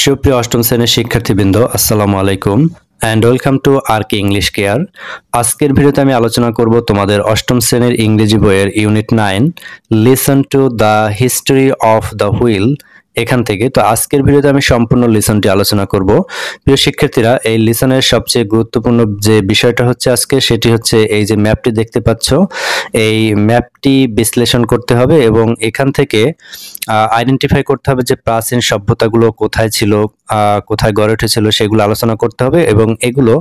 সুপ্রিয় অষ্টম শ্রেণীর শিক্ষার্থীবৃন্দ, আসসালামু আলাইকুম and welcome to আরকে English care. আজকের ভিডিওতে আমি আলোচনা করব তোমাদের অষ্টম শ্রেণীর ইংরেজি বইয়ের unit 9 lesson two the history of the wheel এখান থেকে। তো আজকের ভিডিওতে আমি সম্পূর্ণ লিসনটি আলোচনা করব। প্রিয় শিক্ষার্থীরা, এই লিসনের সবচেয়ে গুরুত্বপূর্ণ যে বিষয়টা হচ্ছে আজকে, সেটি হচ্ছে এই যে ম্যাপটি দেখতে পাচ্ছ, এই ম্যাপটি বিশ্লেষণ করতে হবে এবং এখান থেকে আইডেন্টিফাই করতে হবে যে প্রাচীন সভ্যতাগুলো কোথায় ছিল, কোথায় গড়ে উঠেছিল সেগুলো আলোচনা করতে হবে এবং এগুলো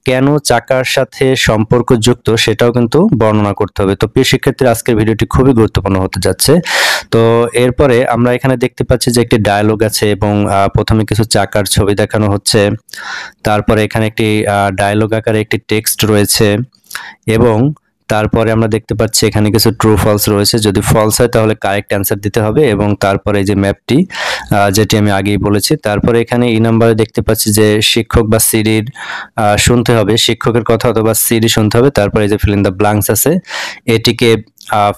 কেন চাকার সাথে সম্পর্কযুক্ত সেটাও কিন্তু বর্ণনা করতে হবে। তো প্রিয় শিক্ষার্থীরা, আজকের ভিডিওটি খুবই গুরুত্বপূর্ণ হতে যাচ্ছে। তো এরপরে আমরা এখানে দেখতে পাচ্ছি যে একটি ডায়ালগ আছে এবং প্রথমে কিছু চাকার ছবি দেখানো হচ্ছে, তারপরে এখানে একটি ডায়ালগ আকারে একটি টেক্সট রয়েছে এবং তারপরে আমরা দেখতে পাচ্ছি এখানে কিছু ট্রু ফলস রয়েছে। যদি ফলস হয় তাহলে কারেক্ট অ্যান্সার দিতে হবে এবং তারপরে এই যে ম্যাপটি যেটি আমি আগেই বলেছি, তারপরে এখানে এই নাম্বারে দেখতে পাচ্ছি যে শিক্ষক বা সিডির শুনতে হবে, শিক্ষকের কথা অথবা সিডি শুনতে হবে। তারপরে এই যে ফিল ইন দ্য ব্ল্যাঙ্কস আছে, এটিকে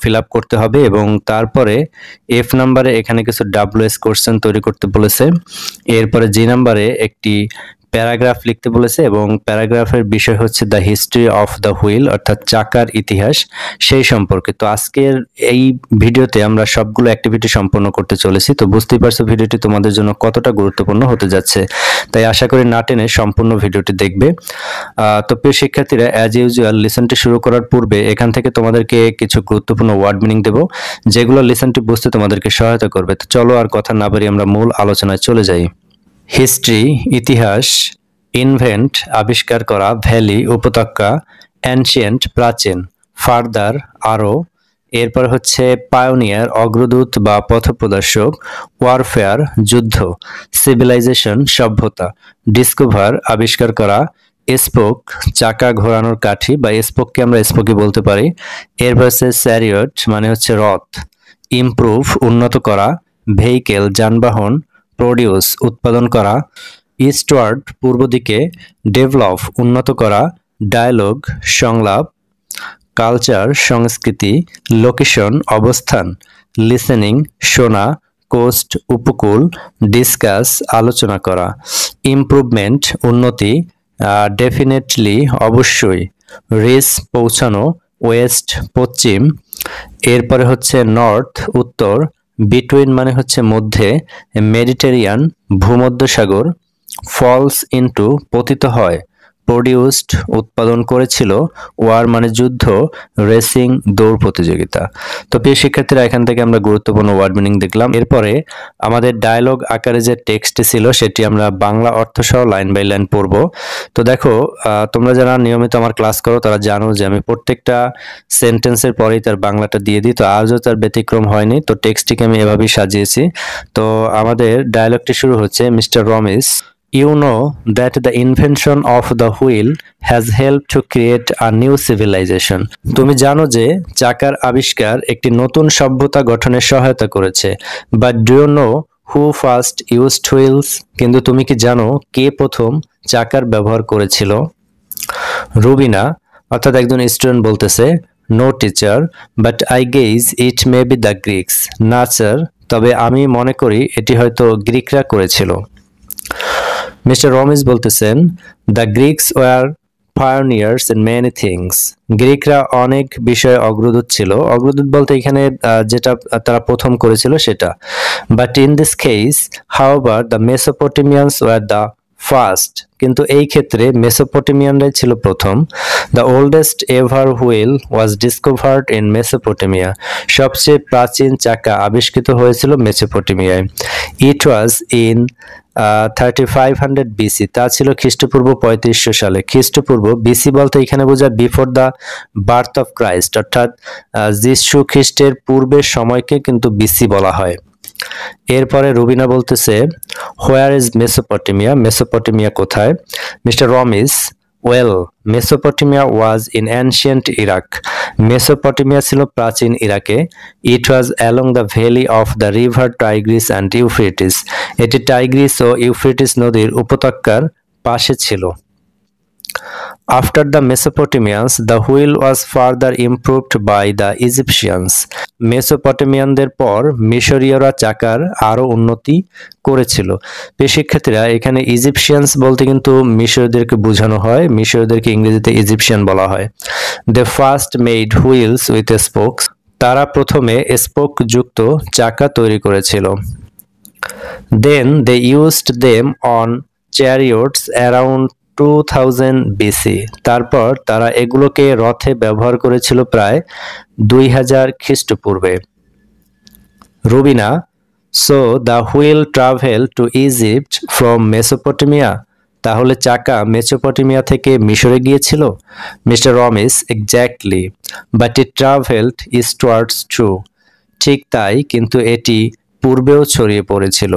ফিল আপ করতে হবে এবং তারপরে এফ নাম্বারে এখানে কিছু WS কোশ্চেন তৈরি করতে বলেছে। এরপরে জি নাম্বারে একটি প্যারাগ্রাফ লিখতে বলেছে এবং প্যারাগ্রাফের বিষয় হচ্ছে the history of the wheel, অর্থাৎ চাকার ইতিহাস সেই সম্পর্কে। তো আজকের এই ভিডিওতে আমরা সবগুলো অ্যাক্টিভিটি সম্পন্ন করতে চলেছি। তো বুঝতেই পারছো ভিডিওটি তোমাদের জন্য কতটা গুরুত্বপূর্ণ হতে যাচ্ছে, তাই আশা করি না টেনে সম্পূর্ণ ভিডিওটি দেখবে। তো প্রিয় শিক্ষার্থীরা, অ্যাজ ইউজুয়াল লিসনটি শুরু করার পূর্বে এখান থেকে তোমাদেরকে কিছু গুরুত্বপূর্ণ ওয়ার্ড মিনিং দেব, যেগুলো লিসনটি বুঝতে তোমাদেরকে সহায়তা করবে। তো চলো আর কথা না বাড়িয়ে আমরা মূল আলোচনায় চলে যাই। হিস্ট্রি ইতিহাস, ইনভেন্ট আবিষ্কার করা, ভ্যালি উপত্যকা, অ্যানশিয়েন্ট প্রাচীন, ফার্দার আরও, এরপর হচ্ছে পায়োনিয়ার অগ্রদূত বা পথপ্রদর্শক, ওয়ারফেয়ার যুদ্ধ, সিভিলাইজেশন সভ্যতা, ডিসকভার আবিষ্কার করা, স্পোক চাকা ঘোরানোর কাঠি বা স্পোককে আমরা স্পোকই বলতে পারি। এরপর হচ্ছে স্যারিয়ট মানে হচ্ছে রথ, ইমপ্রুভ উন্নত করা, ভেহিকেল যানবাহন, প্রডিউস উৎপাদন করা, ইস্টওয়ার্ড পূর্ব দিকে, ডেভেলপ উন্নত করা, ডায়ালগ সংলাপ, কালচার সংস্কৃতি, লোকেশন অবস্থান, লিসেনিং শোনা, কোস্ট উপকূল, ডিসকাস আলোচনা করা, ইমপ্রুভমেন্ট উন্নতি, ডেফিনেটলি অবশ্যই, রিচ পৌঁছানো, ওয়েস্ট পশ্চিম, এরপরে হচ্ছে নর্থ উত্তর, বিটুইন মানে হচ্ছে মধ্যে, মেডিটেরিয়ান ভূমধ্যসাগর, ফলস ইনটু পতিত হয়, প্রডিউসড উৎপাদন করেছিল, ওয়ার মানে যুদ্ধ, রেসিং দৌড় প্রতিযোগিতা। তো প্রিয় শিক্ষার্থীরা, এখান থেকে আমরা গুরুত্বপূর্ণ ওয়ার্ড মিনিং দেখলাম। এরপরে আমাদের ডায়ালগ আকারে যে টেক্সট ছিল সেটি আমরা বাংলা অর্থ সহ লাইন বাই লাইন পড়ব। তো দেখো, তোমরা যারা নিয়মিত আমার ক্লাস করো তারা জানো যে আমি প্রত্যেকটা সেন্টেন্সের পরেই তার বাংলাটা দিয়ে দিই। তো আজও তার ব্যতিক্রম হয়নি, তো টেক্সটটিকে আমি এভাবেই সাজিয়েছি। তো আমাদের ডায়ালগটি শুরু হচ্ছে, mister Ramis, You know that the invention of the wheel has helped to create a new civilization. তুমি জানো যে চাকার আবিষ্কার একটি নতুন সভ্যতা গঠনে সহায়তা করেছে। But do you know who first used wheels? কিন্তু তুমি কি জানো কে প্রথম চাকার ব্যবহার করেছিল? রুবিনা অর্থাৎ একজন স্টুডেন্ট বলতেছে, No teacher, but I guess it may be the Greeks. না স্যার, তবে আমি মনে করি এটি হয়তো গ্রিকরা করেছিল। মিস্টার রমিস বলতেছেন, the Greeks were pioneers in many things. গ্রিকরা অনেক বিষয়ে অগ্রদূত ছিল। অগ্রদূত বলতে এখানে যেটা তারা প্রথম করেছিল সেটা। But in this case however the Mesopotamians were the first. কিন্তু এই ক্ষেত্রে মেসোপটেমিয়ানরাই ছিল প্রথম। The oldest ever wheel was discovered in Mesopotamia. সবচেয়ে প্রাচীন চাকা আবিষ্কৃত হয়েছিল মেসোপটেমিয়ায়। ইট ওয়াজ ইন 3500 BC, তা ছিল খ্রিস্টপূর্ব 3500 সালে। খ্রিস্টপূর্ব বিসি বলতে এখানে বোঝায় before the birth of Christ, অর্থাৎ যিশু খ্রিস্টের পূর্বের সময়কে কিন্তু বিসি বলা হয়। এরপরে রুবিনা বলতেছে, হোয়ার ইজ মেসোপটেমিয়া? মেসোপটেমিয়া কোথায়? Mister Ramis, well Mesopotamia was in ancient Iraq. Mesopotamia ছিল প্রাচীন ইরাকে। It was along the valley of the river Tigris and Euphrates. এটি টাইগ্রিস ও ইউফ্রেটিস নদীর উপত্যকার পাশে ছিল। After the Mesopotamians, the wheel was further improved by the Egyptians. মেসোপটেমিয়ানদের পর মিশরীয়রা চাকার আরও উন্নতি করেছিল। প্রিয় শিক্ষার্থীরা, এখানে ইজিপশিয়ানস বলতে কিন্তু মিশরীয়দেরকে বোঝানো হয়, মিশরীয়দেরকে ইংরেজিতে ইজিপশিয়ান বলা হয়। They first made wheels with spokes, তারা প্রথমে স্পোক যুক্ত চাকা তৈরি করেছিল। Then they used them on chariots around 2000 BC. তারপর তারা এগুলোকে রথে ব্যবহার করেছিল প্রায় 2000 খ্রিস্টপূর্বে। Rubina, so the wheel traveled to Egypt from Mesopotamia. তাহলে চাকা মেসোপটেমিয়া থেকে মিশরে গিয়েছিল? Mister Ramis, exactly, but it travelled eastwards too. ঠিক তাই, কিন্তু এটি পূর্বেও ছড়িয়ে পড়েছিল।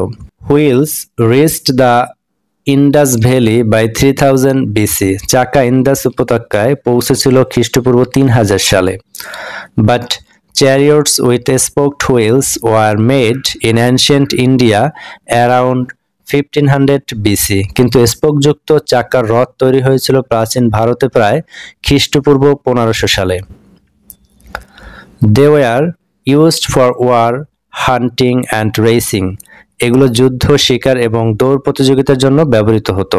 Wheels reached the Indus valley by 3000 BC. চাকা ইন্দাস উপত্যকায় পৌঁছেছিল খ্রিস্টপূর্ব 3000 সালে। But chariots with spoked wheels were made in ancient India around 1500 BC. কিন্তু স্পোকযুক্ত চাকার রথ তৈরি হয়েছিল প্রাচীন ভারতে প্রায় খ্রিস্টপূর্ব 1500 সালে। They were used for war, hunting and racing. এগুলো যুদ্ধ, শিকার এবং দৌড় প্রতিযোগিতার জন্য ব্যবহৃত হতো।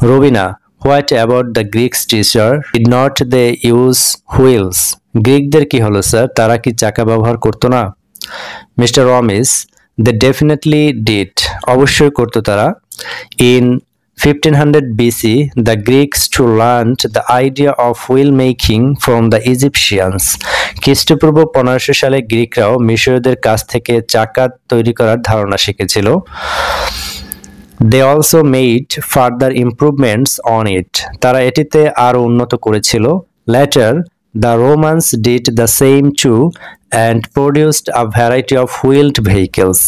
Robina, what about the Greeks teacher? Did not they use wheels? গ্রিকদের কি হলো স্যার, তারা কি চাকা ব্যবহার করতো না? Mister Ramis, they definitely did, অবশ্যই করতো তারা। In 1500 BC, the Greeks to learned the idea of wheel making from the Egyptians. খ্রিস্টপূর্ব 1500 সালে গ্রিকরাও মিশরীয়দের কাছ থেকে চাকা তৈরি করার ধারণা শিখেছিল। They also made further improvements on it. তারা এটিতে আরো উন্নত করেছিল। Later, the Romans did the same too and produced a variety of wheeled vehicles.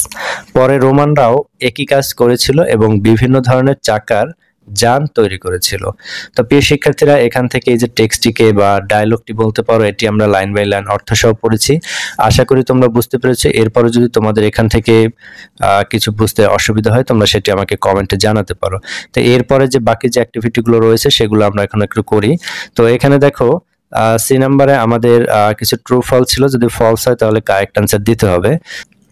পরে রোমানরাও একই কাজ করেছিল এবং বিভিন্ন ধরনের চাকার যান তৈরি করেছিল। তো প্রিয় শিক্ষার্থীরা, এখান থেকে এই যে টেক্সটটিকে বা ডায়লগটি বলতে পারো, এটি আমরা লাইন বাই লাইন অর্থ সহ পড়েছি। আশা করি তোমরা বুঝতে পেরেছো। এরপরে যদি তোমাদের এখান থেকে কিছু বুঝতে অসুবিধা হয়, তোমরা সেটি আমাকে কমেন্টে জানাতে পারো। তো এরপরে যে বাকি যে অ্যাক্টিভিটিগুলো রয়েছে সেগুলো আমরা এখন একটু করি। তো এখানে দেখো, সি নাম্বারে আমাদের কিছু ট্রু ফলস ছিল। যদি ফলস হয় তাহলে কারেক্ট অ্যান্সার দিতে হবে।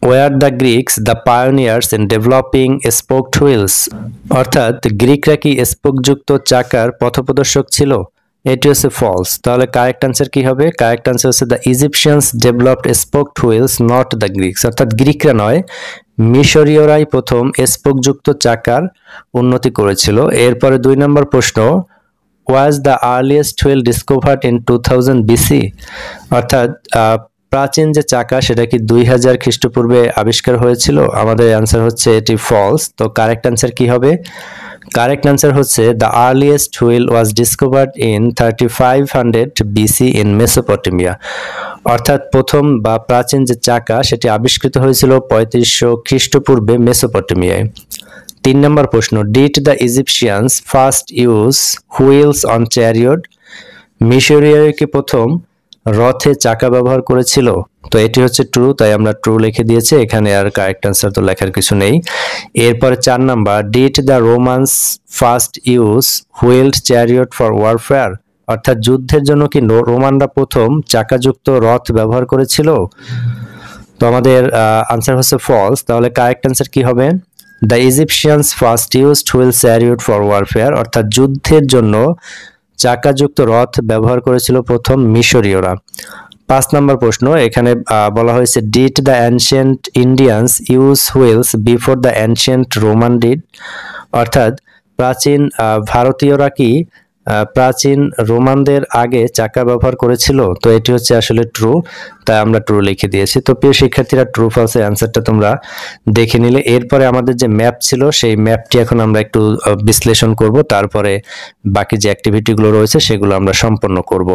Were the Greeks the pioneers in developing spoked wheels? অর্থাৎ গ্রিকরা কি স্পোকযুক্ত চাকার পথপ্রদর্শক ছিল? এটি হচ্ছে ফলস। তাহলে কারেক্ট অ্যান্সার কি হবে? কারেক্ট অ্যান্সার হচ্ছে the Egyptians developed spoked wheels, not the Greeks. অর্থাৎ গ্রিকরা নয়, মিশরীয়রাই প্রথম স্পোকযুক্ত চাকার উন্নতি করেছিল। এরপরে 2 নম্বর প্রশ্ন, was the earliest wheel discovered in 2000 BC? অর্থাৎ প্রাচীন যে চাকা সেটা কি 2000 খ্রিস্টপূর্বে আবিষ্কার হয়েছিল? আমাদের অ্যান্সার হচ্ছে এটি ফলস। তো কারেক্ট অ্যান্সার কি হবে? কারেক্ট অ্যান্সার হচ্ছে the earliest wheel was discovered in 3500 BC in Mesopotamia. অর্থাৎ প্রথম বা প্রাচীন যে চাকা সেটি আবিষ্কৃত হয়েছিল 3500 খ্রিস্টপূর্বে মেসোপটেমিয়ায়। 3 নম্বর প্রশ্ন, did the Egyptians first use wheels on chariot? মিশরীয়রা কি প্রথম রথে চাকা ব্যবহার করেছিল? তো এটি হচ্ছে ট্রু, তাই আমরা ট্রু লিখে দিয়েছি। এখানে আর কারেক্ট অ্যান্সার তো লেখার কিছু নেই। এরপরে 4 number, did the Romans first use wheeled chariot for warfare? অর্থাৎ যুদ্ধের জন্য কি রোমানরা প্রথম চাকাযুক্ত রথ ব্যবহার করেছিল? তো আমাদের আনসার হচ্ছে ফলস। তাহলে কারেক্ট অ্যান্সার কি হবে? The Egyptians first used wheel chariot for warfare. অর্থাৎ যুদ্ধের জন্য চাকাযুক্ত রথ ব্যবহার করেছিল প্রথম মিশরীয়রা। 5 নম্বর প্রশ্ন, এখানে বলা হয়েছে did the ancient Indians use wheels before the ancient Roman did? অর্থাৎ প্রাচীন ভারতীয়রা কি প্রাচীন রোমানদের আগে চাকা ব্যবহার করেছিল? তো এটি হচ্ছে আসলে ট্রু, তাই আমরা ট্রু লিখে দিয়েছি। তো প্রিয় শিক্ষার্থীরা, ট্রু ফলসের অ্যান্সারটা তোমরা দেখে নিলে। এরপরে আমাদের যে ম্যাপ ছিল সেই ম্যাপটি এখন আমরা একটু বিশ্লেষণ করব, তারপরে বাকি যে অ্যাক্টিভিটিগুলো রয়েছে সেগুলো আমরা সম্পন্ন করব।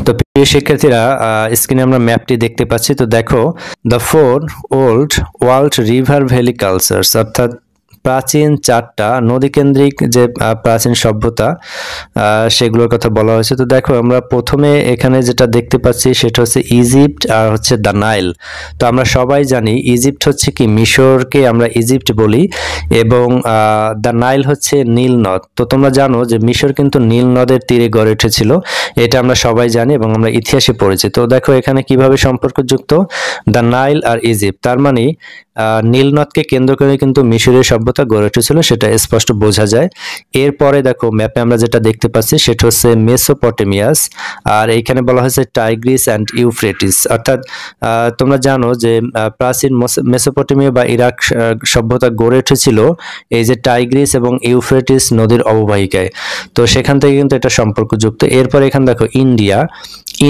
তো প্রিয় শিক্ষার্থীরা, স্ক্রিনে আমরা ম্যাপটি দেখতে পাচ্ছি। তো দেখো, the 4 old world river valley cultures, অর্থাৎ প্রাচীন 4টা নদীকেন্দ্রিক যে প্রাচীন সভ্যতা সেগুলোর কথা বলা হয়েছে। তো দেখো আমরা প্রথমে এখানে যেটা দেখতে পাচ্ছি সেটা হচ্ছে ইজিপ্ট আর হচ্ছে দ্য নাইল। তো আমরা সবাই জানি ইজিপ্ট হচ্ছে কি মিশরকে আমরা ইজিপ্ট বলি এবং দ্য নাইল হচ্ছে নীল নদ। তো তোমরা জানো যে মিশর কিন্তু নীল নদের তীরে গড়ে উঠেছিল, এটা আমরা সবাই জানি এবং আমরা ইতিহাসে পড়েছি। তো দেখো এখানে কিভাবে সম্পর্কযুক্ত দ্য নাইল আর ইজিপ্ট, তার মানে নীল নদকে কেন্দ্র করে কিন্তু মিশরীয় সভ্যতা গড়ে উঠেছিল, সেটা স্পষ্ট বোঝা যায়। এরপরে দেখো ম্যাপে আমরা যেটা দেখতে পাচ্ছি সেটা হচ্ছে মেসোপটেমিয়াস, আর এইখানে বলা হয়েছে টাইগ্রিস অ্যান্ড ইউফ্রেটিস। অর্থাৎ তোমরা জানো যে প্রাচীন মেসোপটেমিয়া বা ইরাক সভ্যতা গড়ে উঠেছিল এই যে টাইগ্রিস এবং ইউফ্রেটিস নদীর অববাহিকায়। তো সেখান থেকে কিন্তু এটা সম্পর্কযুক্ত। এরপরে এখানে দেখো ইন্ডিয়া,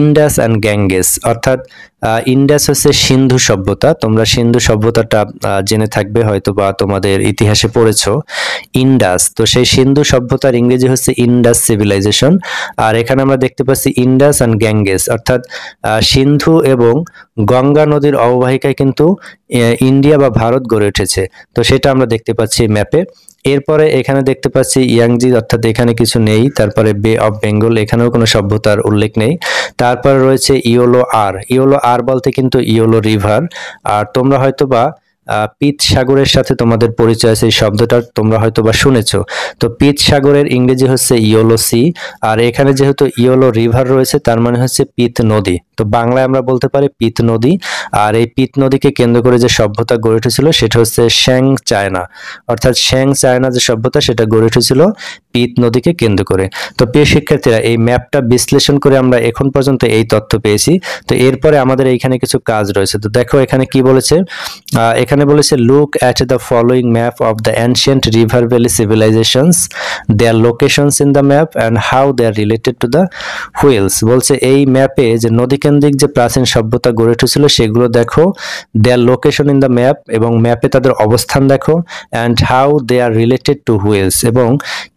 ইন্ডাস অ্যান্ড গ্যাঙ্গেস। অর্থাৎ ইন্ডাস হচ্ছে সিন্ধু সভ্যতা, তোমরা সিন্ধু সভ্যতাটা জেনে থাকবে হয়তো বা তোমাদের ইতিহাসে পড়েছো। ইন্ডাস, তো সেই সিন্ধু সভ্যতার ইংরেজি হচ্ছে ইন্ডাস সিভিলাইজেশন। আর এখানে আমরা দেখতে পাচ্ছি ইন্ডাস অ্যান্ড গ্যাঙ্গেস, অর্থাৎ সিন্ধু এবং গঙ্গা নদীর অববাহিকায় কিন্তু ইন্ডিয়া বা ভারত গড়ে উঠেছে। তো সেটা আমরা দেখতে পাচ্ছি ম্যাপে। এরপরে এখানে দেখতে পাচ্ছি ইয়াংজি, অর্থাৎ এখানে কিছু নেই। তারপরে বে অফ বেঙ্গল, এখানেও কোনো সভ্যতার উল্লেখ নেই। তারপর রয়েছে ইয়োলো আর। ইয়োলো আর বলতে কিন্তু ইয়োলো রিভার। আর তোমরা হয়তোবা পিত সাগরের সাথে তোমাদের পরিচয় আছে, এই শব্দটা তোমরা হয়তোবা শুনেছো। তো পিত সাগরের ইংরেজি হচ্ছে ইয়োলো সি। আর এখানে যেহেতু ইয়োলো রিভার রয়েছে তার মানে হচ্ছে পিত নদী। তো বাংলায় আমরা বলতে পারি পিত নদী। আর এই পিত নদীকে কেন্দ্র করে যে সভ্যতা গড়ে উঠেছিল সেটা হচ্ছে শ্যাং চায়না। অর্থাৎ শ্যাং চায়না যে সভ্যতা সেটা গড়ে উঠেছিল পিত নদীকে কেন্দ্র করে। তো প্রিয় শিক্ষার্থীরা, এই ম্যাপটা বিশ্লেষণ করে আমরা এখন পর্যন্ত এই তথ্য পেয়েছি। তো এরপরে আমাদের এইখানে কিছু কাজ রয়েছে। তো দেখো এখানে কি বলেছে, এখানে বলেছে look at the following map of the ancient river valley civilisations, their locations in the map and how they are related to the wheels. বলছে এই ম্যাপে যে নদীকেন্দ্রিক যে প্রাচীন সভ্যতা গড়ে উঠেছিল সেগুলো দেখো, their location in the map, এবং ম্যাপে তাদের অবস্থান দেখো, and how they are related to wheels, এবং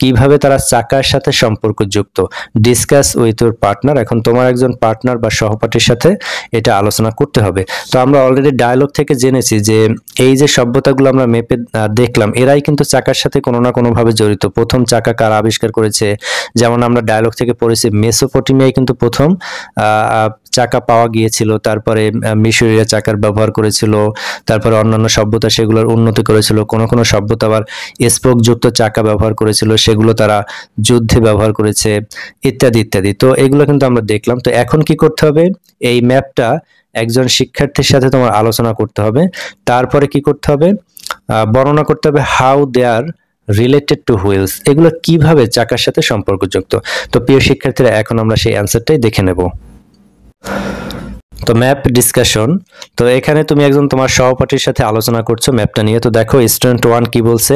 কিভাবে তারা চাকার সাথে সম্পর্কযুক্ত। ডিসকাস উইথ ইউর পার্টনার, এখন তোমার একজন পার্টনার বা সহপাঠীর সাথে এটা আলোচনা করতে হবে। তো আমরা অলরেডি ডায়লগ থেকে জেনেছি যে এই যে সভ্যতাগুলো আমরা ম্যাপে দেখলাম এরাই কিন্তু চাকার সাথে কোনো না কোনোভাবে জড়িত। প্রথম চাকা কারা আবিষ্কার করেছে, যেমন আমরা ডায়লগ থেকে পড়েছি মেসোপটেমিয়ায় কিন্তু প্রথম চাকা পাওয়া গিয়েছিল। তারপরে মিশরীয় চাকার ব্যবহার করেছিল, তারপরে অন্যান্য সভ্যতা সেগুলোর উন্নতি করেছিল। কোনো কোনো সভ্যতা আবার স্পোকযুক্ত চাকা ব্যবহার করেছিল, সেগুলো তারা যুদ্ধে ব্যবহার করেছে, ইত্যাদি ইত্যাদি। তো এগুলো কিন্তু আমরা দেখলাম। তো এখন কি করতে হবে, এই ম্যাপটা একজন শিক্ষার্থীর সাথে তোমার আলোচনা করতে হবে। তারপরে কি করতে হবে, বর্ণনা করতে হবে how they are related to wheels, এগুলো কিভাবে চাকার সাথে সম্পর্কযুক্ত। তো প্রিয় শিক্ষার্থীরা, এখন আমরা সেই অ্যান্সারটাই দেখে নেব। তো ম্যাপ ডিসকাশন, তো এখানে তুমি একজন তোমার সহপাঠীর সাথে আলোচনা করছো ম্যাপটা নিয়ে। তো দেখো স্টুডেন্ট 1 কি বলছে,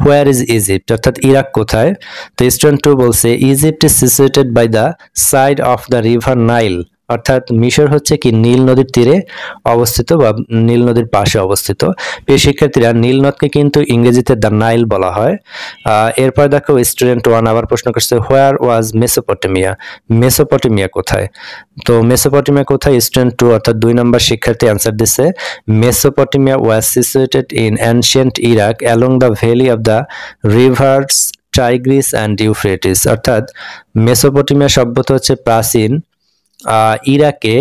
হোয়ার ইজ ইজিপ্ট, অর্থাৎ ইরাক কোথায়। তো স্টুডেন্ট 2 বলছে Egypt is situated by the side of the river Nile, অর্থাৎ মিশর হচ্ছে কি নীল নদীর তীরে অবস্থিত বা নীল নদীর পাশে অবস্থিত। প্রিয় শিক্ষার্থীরা, নীল নদকে কিন্তু ইংরেজিতে দ্য নাইল বলা হয়। এরপর দেখো স্টুডেন্ট 1 আবার প্রশ্ন করছে হোয়ার ওয়াজ মেসোপটেমিয়া, মেসোপটেমিয়া কোথায়। তো মেসোপটেমিয়া কোথায়, স্টুডেন্ট 2 অর্থাৎ 2 নম্বর শিক্ষার্থী অ্যান্সার দিচ্ছে Mesopotamia was situated in ancient Iraq along the valley of the rivers Tigris and Euphrates, অর্থাৎ মেসোপটেমিয়া সভ্যতা হচ্ছে প্রাচীন ইরাকে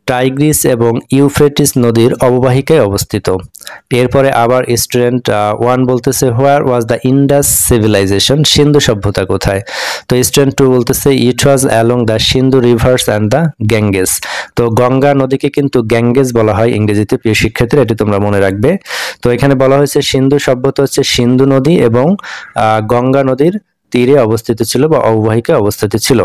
টাইগ্রিস এবং ইউফ্রেটিস নদীর অববাহিকায় অবস্থিত। এরপরে আবার স্টুডেন্ট 1 বলতেছে where was the Indus civilization, সিন্ধু সভ্যতা কোথায়। তো স্টুডেন্ট 2 বলতেছে it was along the Sindhu rivers and the Ganges. তো গঙ্গা নদীকে কিন্তু গ্যাঙ্গেস বলা হয় ইংরেজিতে, প্রিয় শিক্ষার্থীরা এটি তোমরা মনে রাখবে। তো এখানে বলা হয়েছে সিন্ধু সভ্যতা হচ্ছে সিন্ধু নদী এবং গঙ্গা নদীর তীরে অবস্থিত ছিল বা অববাহিকায় অবস্থিত ছিল।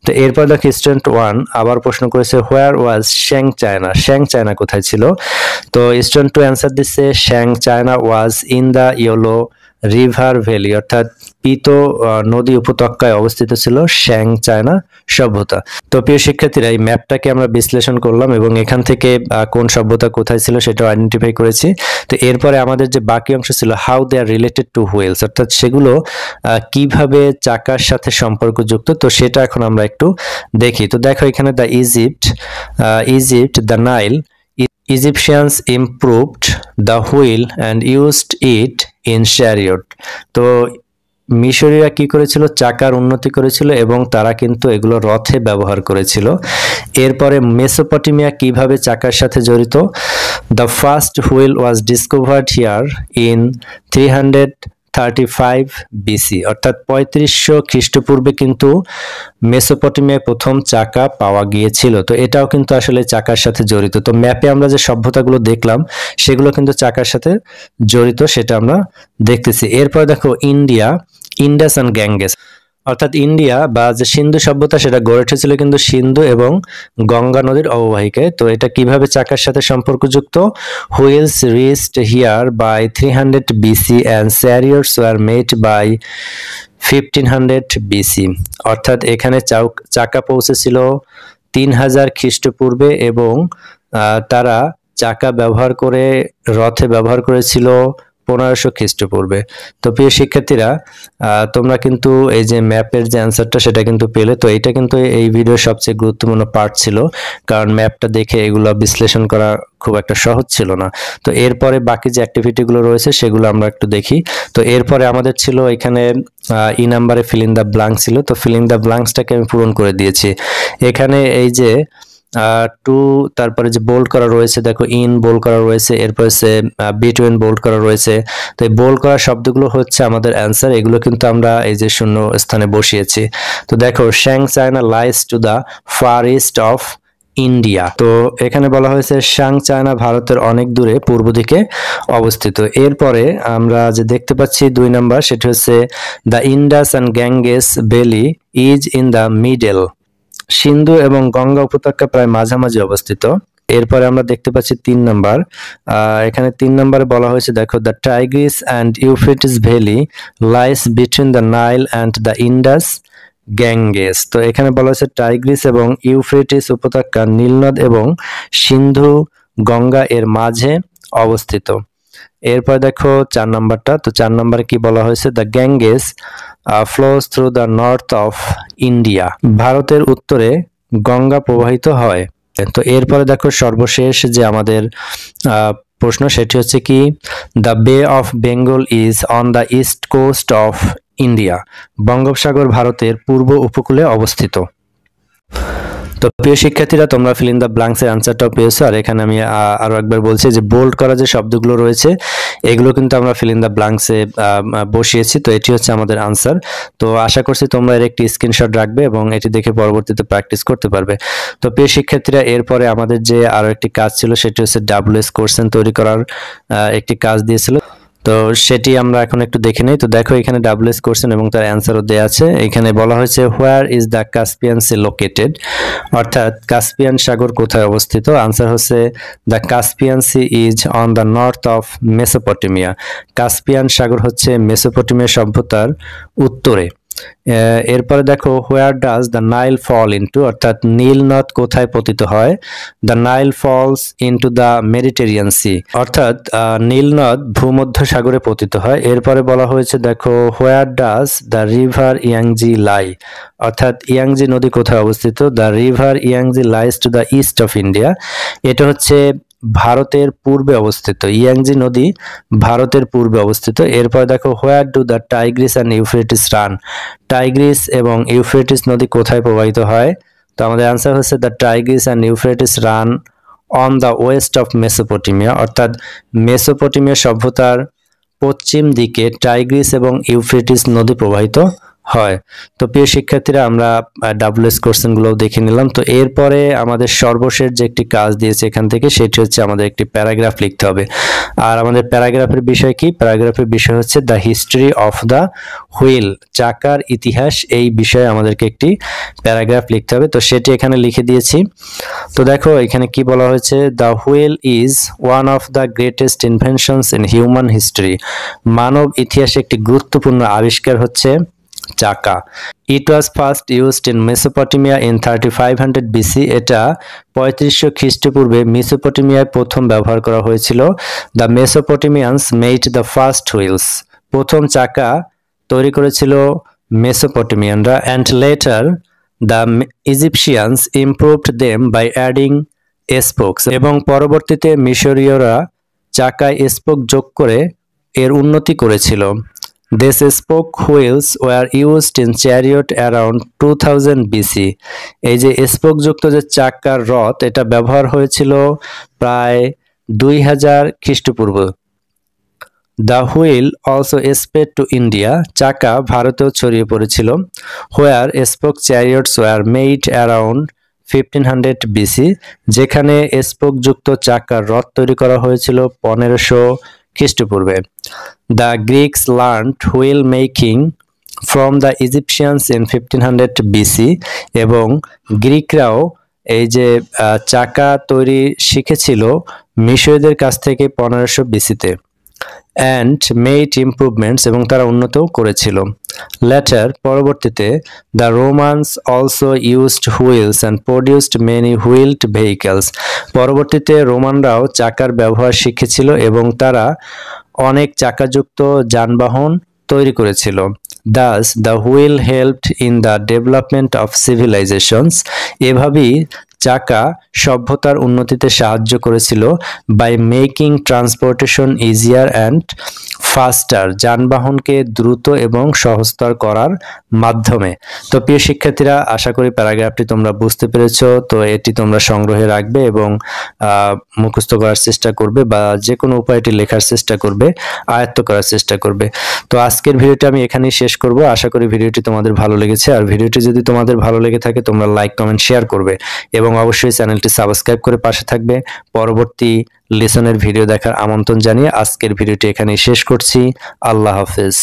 তো এরপর দেখো স্টুডেন্ট 1 আবার প্রশ্ন করেছে হোয়ার ওয়াজ শ্যাং চায়না, শ্যাং চায়না কোথায় ছিল। তো স্টুডেন্ট 2 অ্যান্সার দিচ্ছে Shang China was in the Yellow River valley, অর্থাৎ পিত নদী উপত্যকায় অবস্থিত ছিল শ্যাং চায়না সভ্যতা। তো প্রিয় শিক্ষার্থীরা, এই ম্যাপটাকে আমরা বিশ্লেষণ করলাম এবং এখান থেকে কোন সভ্যতা কোথায় ছিল সেটাও আইডেন্টিফাই করেছি। তো এরপরে আমাদের যে বাকি অংশ ছিল how they are related to wheels, অর্থাৎ সেগুলো কিভাবে চাকার সাথে সম্পর্কযুক্ত, তো সেটা এখন আমরা একটু দেখি। তো দেখো এখানে the Egypt, the Nile, Egyptians improved the wheel and used it in chariot. তো মিশরীয়রা কি করেছিল, চাকার উন্নতি করেছিল এবং তারা কিন্তু এগুলো রথে ব্যবহার করেছিল। এরপরে মেসোপটেমিয়া কিভাবে চাকার সাথে জড়িত? The first wheel was discovered here in 335 BC, অর্থাৎ 3500 খ্রিস্টপূর্বে কিন্তু মেসোপটেমিয়ায় প্রথম চাকা পাওয়া গিয়েছিল। তো এটাও কিন্তু আসলে চাকার সাথে জড়িত। তো ম্যাপে আমরা যে সভ্যতাগুলো দেখলাম সেগুলো কিন্তু চাকার সাথে জড়িত, সেটা আমরা দেখতেছি। এরপর দেখো ইন্ডিয়া, ইন্ডাস অ্যান্ড গ্যাঙ্গেস, অর্থাৎ ইন্ডিয়া বা যে সিন্ধু সভ্যতা সেটা গড়ে উঠেছিল কিন্তু সিন্ধু এবং গঙ্গা নদীর অববাহিকায়। তো এটা কিভাবে চাকার সাথে সম্পর্কযুক্ত? Wheels reached here by 300 BC and chariots were made by 1500 BC, অর্থাৎ এখানে চাকা পৌঁছেছিল 3000 খ্রিস্টপূর্বে এবং তারা চাকা ব্যবহার করে রথে ব্যবহার করেছিল 1500 খ্রিস্টপূর্বে। তো প্রিয় শিক্ষার্থীরা, তোমরা কিন্তু এই যে ম্যাপের যে অ্যান্সারটা সেটা কিন্তু পেলে। তো এটা কিন্তু এই ভিডিওর সবচেয়ে গুরুত্বপূর্ণ পার্ট ছিল, কারণ ম্যাপটা দেখে এগুলো বিশ্লেষণ করা খুব একটা সহজ ছিল না। তো এরপরে বাকি যে অ্যাক্টিভিটিগুলো রয়েছে সেগুলো আমরা একটু দেখি। তো এরপরে আমাদের ছিল এখানে ই নাম্বারে ফিল ইন দ্য ব্ল্যাঙ্ক ছিল। তো ফিল ইন দ্য ব্ল্যাঙ্কসটাকে আমি পূরণ করে দিয়েছি। এখানে এই যে টু, তারপরে যে বোল্ড করা রয়েছে, দেখো ইন বোল্ড করা রয়েছে, এরপর হচ্ছে বিটুইন বোল্ড করা রয়েছে। তো এই বোল্ড করা শব্দগুলো হচ্ছে আমাদের অ্যান্সার, এগুলো কিন্তু আমরা এই যে শূন্য স্থানে বসিয়েছি। তো দেখো Shang China lies to the far east of India. তো এখানে বলা হয়েছে শ্যাং চায়না ভারতের অনেক দূরে পূর্ব দিকে অবস্থিত। এরপরে আমরা যে দেখতে পাচ্ছি 2 নাম্বার, সেটা হচ্ছে the Indus and Ganges valley is in the middle, Sindhu এবং গঙ্গা উপত্যকা প্রায় মাঝামাঝি অবস্থিত। এরপরে আমরা দেখতে পাচ্ছি 3 নাম্বার, এখানে 3 নাম্বারে বলা হয়েছে দেখো the Tigris and Euphrates valley lies between the Nile and the Indus Ganges. তো এখানে বলা হয়েছে টাইগ্রিস এবং ইউফ্রেটিস উপত্যকা নীলনদ এবং সিন্ধু গঙ্গা এর মাঝে অবস্থিত। এরপর দেখো 4 নাম্বারটা। তো 4 নাম্বারে কি বলা হয়েছে? The Ganges flows through the north of India, ভারতের উত্তরে গঙ্গা প্রবাহিত হয়। তো এরপরে দেখো সর্বশেষ যে আমাদের প্রশ্ন সেটি হচ্ছে কি, the Bay of Bengal is on the east coast of India, বঙ্গোপসাগর ভারতের পূর্ব উপকূলে অবস্থিত। তো প্রিয় শিক্ষার্থীরা, তোমরা ফিল ইন দ্য ব্ল্যাঙ্কস এর আনসারটাও পেয়েছো। আর এখানে আমি আরো একবার বলছি যে বোল্ড করা যে শব্দগুলো রয়েছে এগুলো কিন্তু আমরা ফিল ইন দ্য ব্ল্যাঙ্কসে বসিয়েছি। তো এটি হচ্ছে আমাদের আনসার। তো আশা করছি তোমরা এর একটি স্ক্রিনশট রাখবে এবং এটি দেখে পরবর্তীতে প্র্যাকটিস করতে পারবে। তো প্রিয় শিক্ষার্থীরা, এরপরে আমাদের যে আরো একটি কাজ ছিল সেটি হচ্ছে WS কোশ্চেন তৈরি করার একটি কাজ দিয়েছিল। তো সেটি আমরা এখন একটু দেখে নেই। তো দেখো এখানে WS কোশ্চেন এবং তার অ্যান্সারও দেওয়া আছে। এখানে বলা হয়েছে where is the Caspian sea located, অর্থাৎ কাস্পিয়ান সাগর কোথায় অবস্থিত? আনসার হচ্ছে the Caspian sea is on the north of Mesopotamia, Caspian সাগর হচ্ছে মেসোপটেমিয়া সভ্যতার উত্তরে। এরপরে দেখো where does the Nile fall into, অর্থাৎ নীল নদ কোথায় পতিত হয়? The Nile falls into the Mediterranean sea, অর্থাৎ নীল নদ ভূমধ্য সাগরে পতিত হয়। এরপরে বলা হয়েছে দেখো where does the river Yangtze lie, অর্থাৎ ইয়াংজি নদী কোথায় অবস্থিত? The river Yangtze lies to the east of India, এটা হচ্ছে ভারতের পূর্বে অবস্থিত। ইয়াংজি নদী ভারতের পূর্বে অবস্থিত। এরপর দেখো where do the Tigris and Euphrates run, Tigris এবং ইউফ্রেটিস নদী কোথায় প্রবাহিত হয়? তো আমাদের আনসার হচ্ছে the Tigris and Euphrates run on the West of Mesopotamia, অর্থাৎ মেসোপটেমিয়া সভ্যতার পশ্চিম দিকে টাইগ্রিস এবং ইউফ্রেটিস নদী প্রবাহিত হয়। তো প্রিয় শিক্ষার্থীরা, আমরা WS কোশ্চেনগুলো দেখে নিলাম। তো এরপরে আমাদের সর্বশেষ যে একটি কাজ দিয়েছে এখান থেকে সেটি হচ্ছে আমাদের একটি প্যারাগ্রাফ লিখতে হবে। আর আমাদের প্যারাগ্রাফের বিষয় কি? প্যারাগ্রাফের বিষয় হচ্ছে the history of the wheel, চাকার ইতিহাস। এই বিষয়ে আমাদেরকে একটি প্যারাগ্রাফ লিখতে হবে। তো সেটি এখানে লিখে দিয়েছি। তো দেখো এখানে কি বলা হয়েছে, the wheel is one of the greatest inventions in human history, মানব ইতিহাসে একটি গুরুত্বপূর্ণ আবিষ্কার হচ্ছে চাকা। It was first used in Mesopotamia in 3500 BC, এটা 3500 খ্রিস্টপূর্বে মেসোপটেমিয়ায় প্রথম ব্যবহার করা হয়েছিল। The Mesopotamians made the first wheels, প্রথম চাকা তৈরি করেছিল মেসোপটেমিয়ানরা। And later the Egyptians improved them by adding spokes এবং পরবর্তীতে মিশরীয়রা চাকায় স্পোক যোগ করে এর উন্নতি করেছিল। These spoke wheels were used in chariot around 2000 BC. এই যে স্পোক যুক্ত যে চাকার রথ এটা ব্যবহার হয়েছিল প্রায় 2000 খ্রিস্টপূর্ব। The wheel also spread to India. চাকা ভারতেও ছড়িয়ে পড়েছিল। Where spoke chariots were made around 1500 BC. যেখানে স্পোক যুক্ত চাকার রথ তৈরি করা হয়েছিল 1500 খ্রিস্টপূর্বে। The Greeks learned wheel making from the Egyptians in 1500 BC এবং গ্রিকরাও এই যে চাকা তৈরি শিখেছিল মিশরীয়দের কাছ থেকে 1500 BC-তে and made improvements এবং তারা উন্নতও করেছিল। Later পরবর্তীতে the Romans also used wheels and produced many wheeled vehicles. পরবর্তীতে রোমানরাও চাকার ব্যবহার শিখেছিল এবং তারা অনেক চাকাযুক্ত যানবাহন তৈরি করেছিল। Thus the wheel helped in the development of civilizations. এভাবেই চাকা সভ্যতার উন্নতিতে সাহায্য করেছিল by making transportation easier and faster, যানবাহনকে দ্রুত এবং সহজতর করার মাধ্যমে। তো প্রিয় শিক্ষার্থীরা, আশা করি প্যারাগ্রাফটি তোমরা বুঝতে পেরেছো। তো এটি তোমরা সংগ্রহে রাখবে এবং মুখস্থ করার চেষ্টা করবে বা যে কোনো উপায়ে এটি লেখার চেষ্টা করবে, আয়ত্ত করার চেষ্টা করবে। তো আজকের ভিডিওটি আমি এখানেই শেষ করব। আশা করি ভিডিওটি তোমাদের ভালো লেগেছে। আর ভিডিওটি যদি তোমাদের ভালো লেগে থাকে তোমরা লাইক, কমেন্ট, শেয়ার করবে এবং অবশ্যই চ্যানেলটি সাবস্ক্রাইব করে পাশে থাকবে। পরবর্তী লেসনের ভিডিও দেখার আমন্ত্রণ জানিয়ে আজকের ভিডিওটি এখানেই শেষ করছি। আল্লাহ হাফেজ।